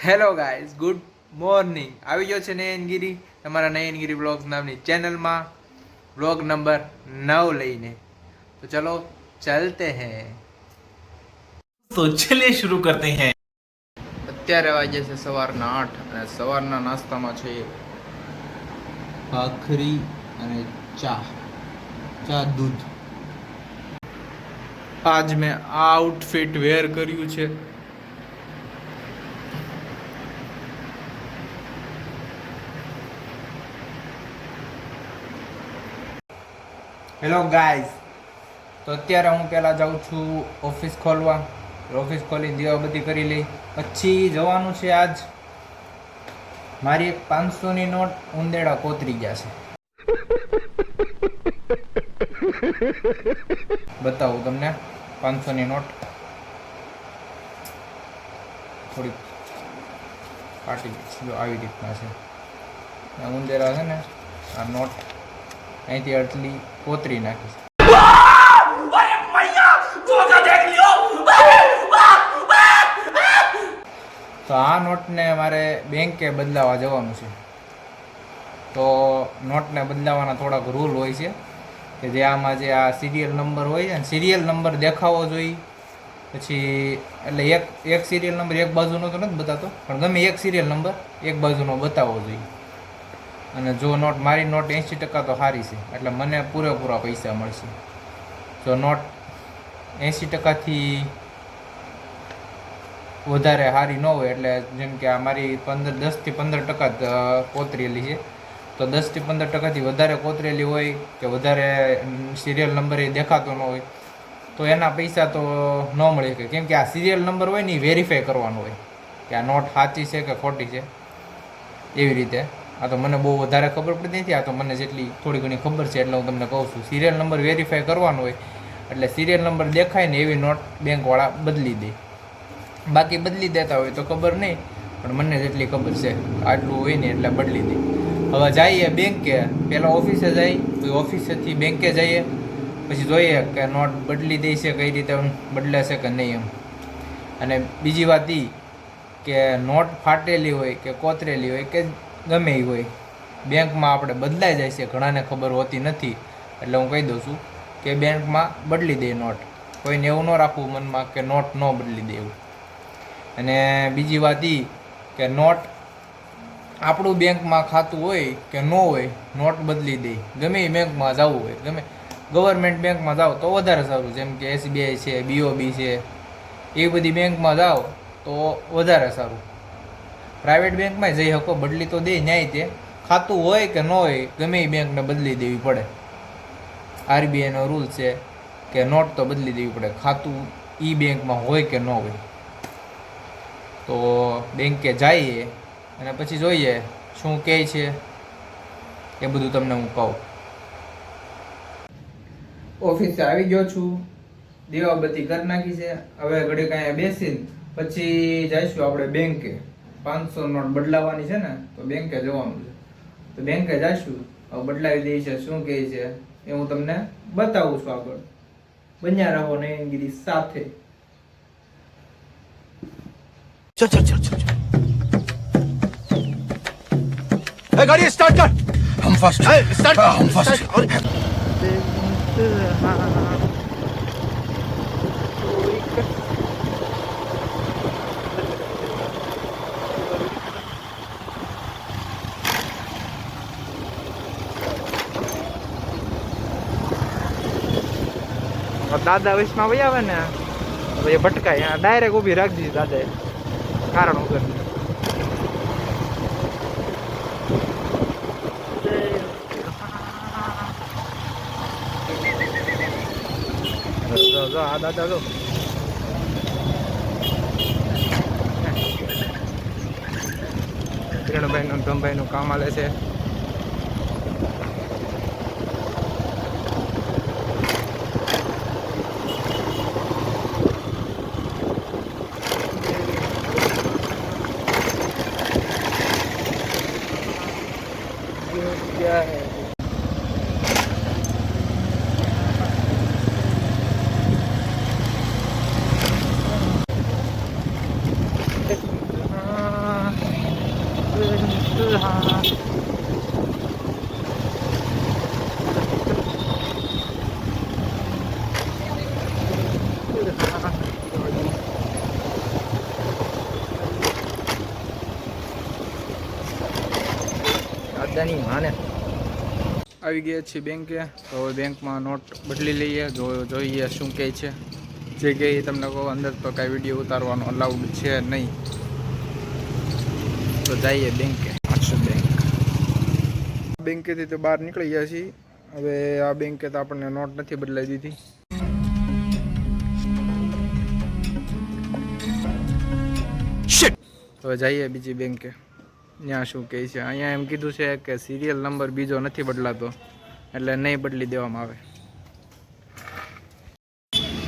Hello guys, good morning. આવી ગયો છે નયનગીરી, તમારા નયનગીરી બ્લોગ્સ નામની ચેનલમાં બ્લોગ નંબર 9 લઈને. તો ચલો ચલતે हैं. तो चलिए शुरू करते हैं. અત્યારે વાગે છે સવારના 8 અને સવારના નાસ્તામાં છે ભાખરી અને ચા દૂધ. આજ મેં આ આઉટફિટ વેર કર્યું છે. હેલો ગાઈઝ, તો અત્યારે હું પહેલાં જાઉં છું ઓફિસ ખોલવા. ઓફિસ ખોલીને દીવાબત્તી કરી લઈ, પછી જવાનું છે. આજ મારી એક 500ની નોટ ઉંદેડા કોતરી ગયા છે. બતાવું તમને 500ની નોટ. થોડીક કાઢી જો આવી રીતના છે. ઉંદેડા છે ને, આ નોટ અહીંથી આટલી કોતરી નાખી. તો આ નોટને મારે બેંકે બદલાવા જવાનું છે. તો નોટને બદલાવાના થોડાક રૂલ હોય છે કે જે આમાં જે આ સિરિયલ નંબર હોય છે ને, સિરિયલ નંબર દેખાવો જોઈએ. પછી એટલે એક સિરિયલ નંબર એક બાજુનો તો નથી બતાતો, પણ ગમે એક સિરિયલ નંબર એક બાજુનો બતાવવો જોઈએ. અને જો નોટ મારી નોટ 80% તો સારી છે, એટલે મને પૂરેપૂરા પૈસા મળશે. જો નોટ 80%થી વધારે સારી ન હોય, એટલે જેમ કે આ મારી 10થી 15% કોતરેલી છે, તો 10થી 15%થી વધારે કોતરેલી હોય કે વધારે સિરિયલ નંબર એ દેખાતો ન હોય, તો એના પૈસા તો ન મળે. કેમ કે આ સિરિયલ નંબર હોય ને એ વેરીફાઈ કરવાનો હોય કે આ નોટ સાચી છે કે ખોટી છે. એવી રીતે આ તો મને બહુ વધારે ખબર પડતી નથી. આ તો મને જેટલી થોડી ઘણી ખબર છે એટલે હું તમને કહું છું. સિરિયલ નંબર વેરીફાઈ કરવાનો હોય, એટલે સિરિયલ નંબર દેખાય ને એવી નોટ બેંકવાળા બદલી દે. બાકી બદલી દેતા હોય તો ખબર નહીં, પણ મને જેટલી ખબર છે આટલું હોય ને એટલે બદલી દે. હવે જઈએ બેંકે, પહેલાં ઓફિસે જઈએ, તો ઓફિસેથી બેંકે જઈએ, પછી જોઈએ કે નોટ બદલી દે છે, કઈ રીતે બદલે છે કે નહીં એમ. અને બીજી વાત એ કે નોટ ફાટેલી હોય કે કોતરેલી હોય કે ગમે એ હોય, બેંકમાં આપણે બદલાઈ જાય છે. ઘણાને ખબર હોતી નથી, એટલે હું કહી દઉં છું કે બેંકમાં બદલી દે નોટ. કોઈને એવું ન રાખવું મનમાં કે નોટ ન બદલી દે એવું. અને બીજી વાત એ કે નોટ આપણું બેંકમાં ખાતું હોય કે ન હોય, નોટ બદલી દે. ગમે એ બેંકમાં જવું હોય, ગમે ગવર્મેન્ટ બેંકમાં જાઓ તો વધારે સારું, જેમ કે SBI છે, BOB છે, એવી બધી બેંકમાં જાઓ તો વધારે સારું. પ્રાઇવેટ બેંકમાં જઈ શકો, બદલી તો દે ન્યાય. તે ખાતું હોય કે ન હોય, ગમે એ બેંકને બદલી દેવી પડે. RBIનો રૂલ છે કે નોટ તો બદલી દેવી પડે, ખાતું એ બેંકમાં હોય કે ન હોય. તો બેંકે જઈએ અને પછી જોઈએ શું કહે છે, એ બધું તમને હું કહું. ઓફિસે આવી ગયો છું, દીવાબત્તી કરી નાખી છે. હવે ઘડીક અહીંયા બેસીને પછી જઈશું આપણે બેંકે. 500 નોટ બદલાવાની છે ને, તો બેંકે જવાનું છે. તો બેંકે જઈશું, હવે બદલાવી દઈ છે, શું કહે છે એ હું તમને બતાવું છું આગળ. બન્યા રહો નયનગીરી સાથે. चल चल चल चल ए गाड़ी स्टार्ट कर हम फर्स्ट स्टार्ट हम फर्स्ट और દાદા વૈષ્ણવ ભાઈ આવે ને ભાઈ ભટકાય, ડાયરેક્ટ ઊભી રાખી દીધી દાદાએ કારણ વગર. જો આ દાદા જો કિરણભાઈ નું ધમભાઈ નું કામ આલે છે. क्या है આવી ગયા છીએ બેંકે, તો હવે બેંકમાં નોટ બદલી લઈએ, જોઈએ શું કહે છે. જે કહે એ તમને કહો. અંદર તો કાંઈ વિડીયો ઉતારવાનો અલાઉડ છે નહીં. તો જઈએ બેંકે. બેંકેથી તો બહાર નીકળી ગયા છીએ. હવે આ બેંકે તો આપણને નોટ નથી બદલાઈ દીધી. હવે જઈએ બીજી બેંકે. ત્યાં શું કહે છે. અહીંયા એમ કીધું છે કે સિરિયલ નંબર બીજો નથી બદલાતો, એટલે નહીં બદલી દેવામાં આવે.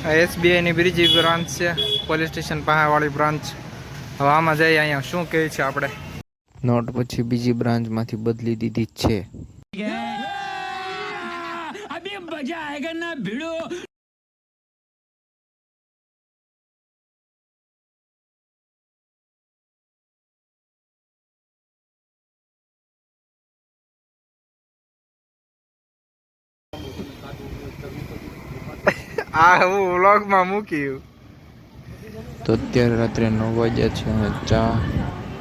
આ એસબીઆઈની બીજી બ્રાન્ચ છે, પોલીસ સ્ટેશન પાસેવાળી બ્રાન્ચ. હવે આમાં જઈએ. અહીંયા શું કહે છે આપણે. નોટ પછી બીજી બ્રાન્ચમાંથી બદલી દીધી છે. આ હું વ્લોગમાં મૂક્યું. તો અત્યારે રાત્રે 9 વાગ્યા છે અને ચા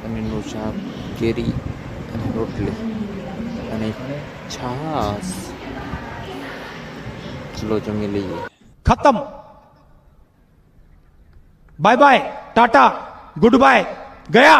પનીરનું શાક, કેરી અને રોટલી અને છાસ. ચલો જમી લઈએ. खत्म bye bye tata good bye गया.